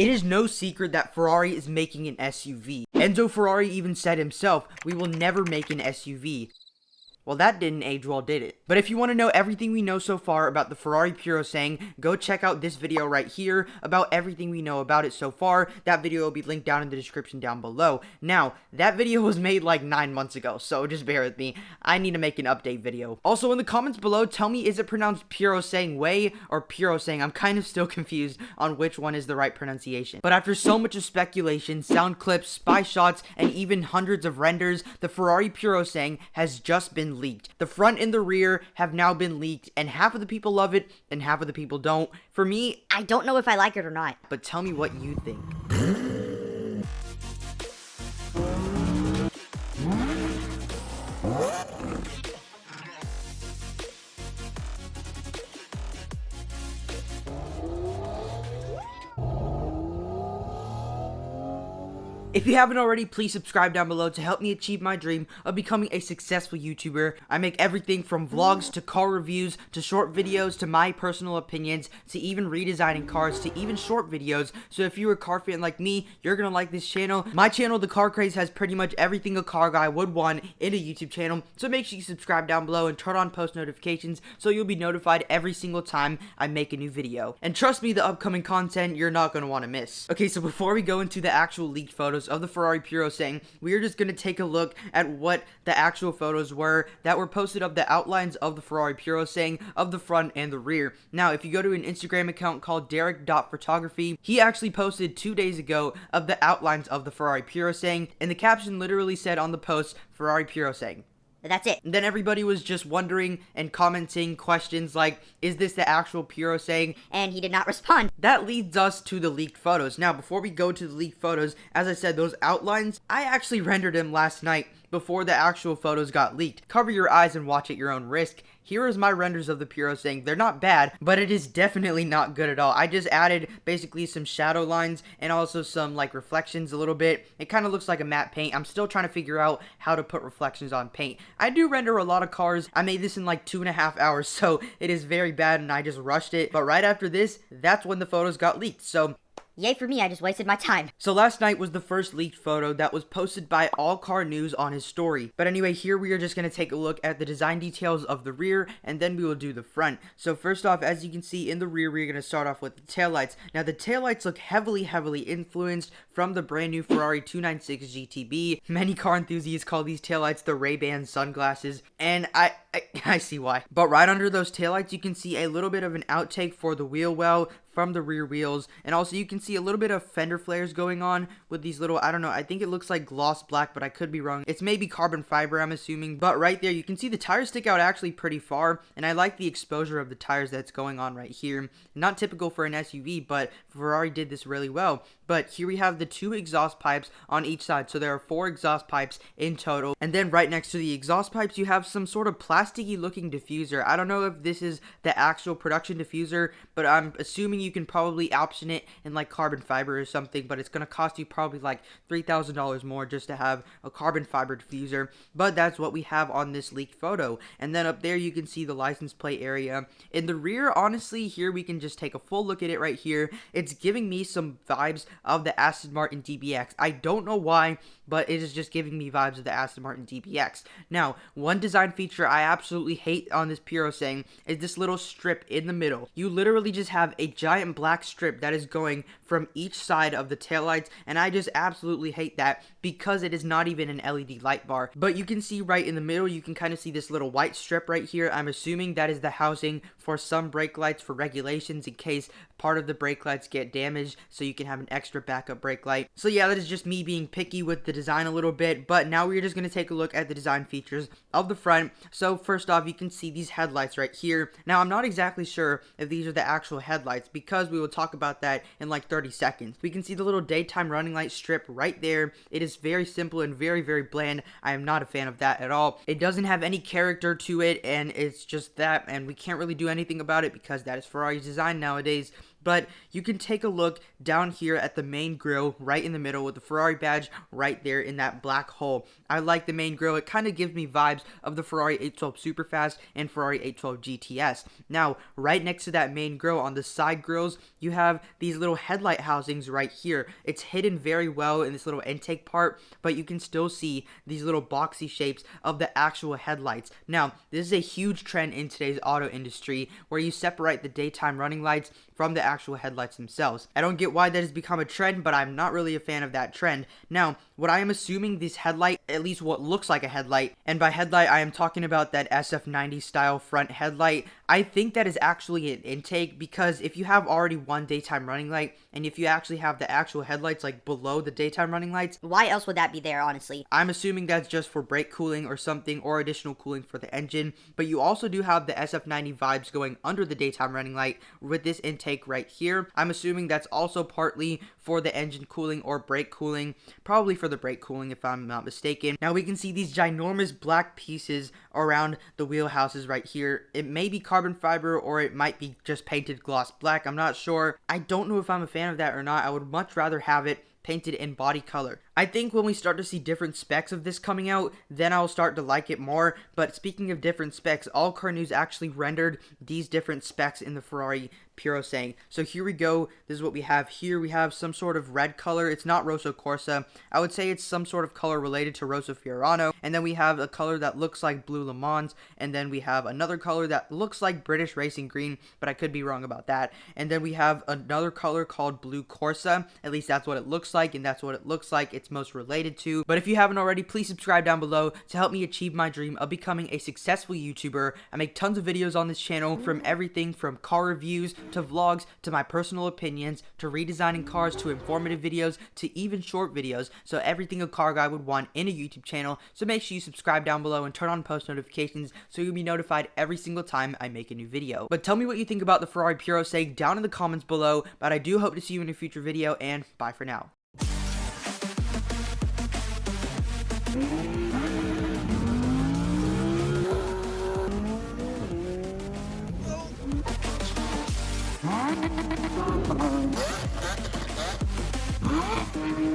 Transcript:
It is no secret that Ferrari is making an SUV. Enzo Ferrari even said himself, "We will never make an SUV." Well, that didn't age well, did it? But if you want to know everything we know so far about the Ferrari Purosangue, go check out this video right here about everything we know about it so far. That video will be linked down in the description down below. Now, that video was made like 9 months ago, so just bear with me. I need to make an update video. Also, in the comments below, tell me, is it pronounced Purosangue or Purosangue? I'm kind of still confused on which one is the right pronunciation. But after so much of speculation, sound clips, spy shots, and even hundreds of renders, the Ferrari Purosangue has just been leaked. The front and the rear have now been leaked, and half of the people love it and half of the people don't. For me, I don't know if I like it or not. but tell me what you think. If you haven't already, please subscribe down below to help me achieve my dream of becoming a successful YouTuber. I make everything from vlogs to car reviews to short videos to my personal opinions to even redesigning cars to even short videos. So if you're a car fan like me, you're gonna like this channel. My channel, TheCarKraze, has pretty much everything a car guy would want in a YouTube channel. So make sure you subscribe down below and turn on post notifications so you'll be notified every single time I make a new video. And trust me, the upcoming content you're not gonna want to miss. Okay, so before we go into the actual leaked photos of the Ferrari Purosangue, we are just going to take a look at what the actual photos were that were posted of the outlines of the Ferrari Purosangue of the front and the rear. Now, if you go to an Instagram account called derek.photography, he actually posted 2 days ago of the outlines of the Ferrari Purosangue, and the caption literally said on the post, Ferrari Purosangue. That's it. And then everybody was just wondering and commenting questions like, is this the actual Purosangue? And he did not respond. That leads us to the leaked photos. Now, before we go to the leaked photos, as I said, those outlines, I actually rendered them last night before the actual photos got leaked. Cover your eyes and watch at your own risk. Here is my renders of the Purosangue. They're not bad, but it is definitely not good at all. I just added basically some shadow lines and also some like reflections a little bit. It kind of looks like a matte paint. I'm still trying to figure out how to put reflections on paint. I do render a lot of cars. I made this in like 2.5 hours, so it is very bad and I just rushed it. But right after this, that's when the photos got leaked. So Yay for me, I just wasted my time. So last night was the first leaked photo that was posted by alllcarnews on his story. But anyway, here we are just going to take a look at the design details of the rear, and then we will do the front. So first off, as you can see in the rear, we're going to start off with the taillights. Now the taillights look heavily influenced from the brand new Ferrari 296 GTB. Many car enthusiasts call these taillights the Ray-Ban sunglasses, and I see why. But right under those taillights, you can see a little bit of an outtake for the wheel well from the rear wheels, and also you can see a little bit of fender flares going on with these little, I don't know, I think it looks like gloss black, but I could be wrong. It's maybe carbon fiber, I'm assuming. But right there, you can see the tires stick out actually pretty far, and I like the exposure of the tires that's going on right here. Not typical for an SUV, but Ferrari did this really well. But here we have the 2 exhaust pipes on each side, so there are 4 exhaust pipes in total. And then right next to the exhaust pipes, you have some sort of plasticky looking diffuser. I don't know if this is the actual production diffuser, but I'm assuming you can probably option it in like carbon fiber or something, but it's going to cost you probably like $3,000 more just to have a carbon fiber diffuser. But that's what we have on this leaked photo. And then up there you can see the license plate area. In the rear, honestly, here we can just take a full look at it right here. It's giving me some vibes of the Aston Martin DBX. I don't know why, but it is just giving me vibes of the Aston Martin DBX. Now, one design feature I absolutely hate on this Purosangue is this little strip in the middle. You literally just have a giant black strip that is going from each side of the taillights, and I just absolutely hate that because it is not even an LED light bar. But you can see right in the middle, you can kind of see this little white strip right here. I'm assuming that is the housing for some brake lights for regulations in case part of the brake lights get damaged, so you can have an extra backup brake light. So yeah, that is just me being picky with the design a little bit, but now we're just going to take a look at the design features of the front. So first off, you can see these headlights right here. Now I'm not exactly sure if these are the actual headlights because we will talk about that in like 30 seconds. We can see the little daytime running light strip right there. It is very simple and very bland. I am not a fan of that at all. It doesn't have any character to it, and it's just that, and we can't really do anything about it because that is Ferrari's design nowadays. but you can take a look down here at the main grille right in the middle with the Ferrari badge right there in that black hole. I like the main grille. It kind of gives me vibes of the Ferrari 812 Superfast and Ferrari 812 GTS. Now, right next to that main grille on the side grills, you have these little headlight housings right here. It's hidden very well in this little intake part, but you can still see these little boxy shapes of the actual headlights. Now, this is a huge trend in today's auto industry where you separate the daytime running lights from the actual headlights themselves. I don't get why that has become a trend, but I'm not really a fan of that trend. Now, what I am assuming this headlight, at least what looks like a headlight, and by headlight I am talking about that SF90 style front headlight, I think that is actually an intake, because if you have already one daytime running light, and if you actually have the actual headlights like below the daytime running lights, Why else would that be there, honestly? I'm assuming that's just for brake cooling or something, or additional cooling for the engine. But you also do have the SF90 vibes going under the daytime running light with this intake right here. I'm assuming that's also partly for the engine cooling or brake cooling, probably for the brake cooling if I'm not mistaken. Now we can see these ginormous black pieces around the wheelhouses right here. It may be carbon fiber or it might be just painted gloss black. I'm not sure. I don't know if I'm a fan of that or not. I would much rather have it painted in body color. I think when we start to see different specs of this coming out, then I'll start to like it more. But speaking of different specs, AllCarnews actually rendered these different specs in the Ferrari Purosangue. So here we go. This is what we have here. We have some sort of red color. It's not Rosso Corsa. I would say it's some sort of color related to Rosso Fiorano. And then we have a color that looks like Blue Le Mans. And then we have another color that looks like British Racing Green, but I could be wrong about that. And then we have another color called Blue Corsa. At least that's what it looks like, and that's what it looks like it's most related to. But if you haven't already, please subscribe down below to help me achieve my dream of becoming a successful YouTuber. I make tons of videos on this channel, from everything from car reviews to vlogs to my personal opinions to redesigning cars to informative videos to even short videos. So everything a car guy would want in a YouTube channel. So make sure you subscribe down below and turn on post notifications so you'll be notified every single time I make a new video. But tell me what you think about the Ferrari Purosangue down in the comments below. But I do hope to see you in a future video, and bye for now. Huh?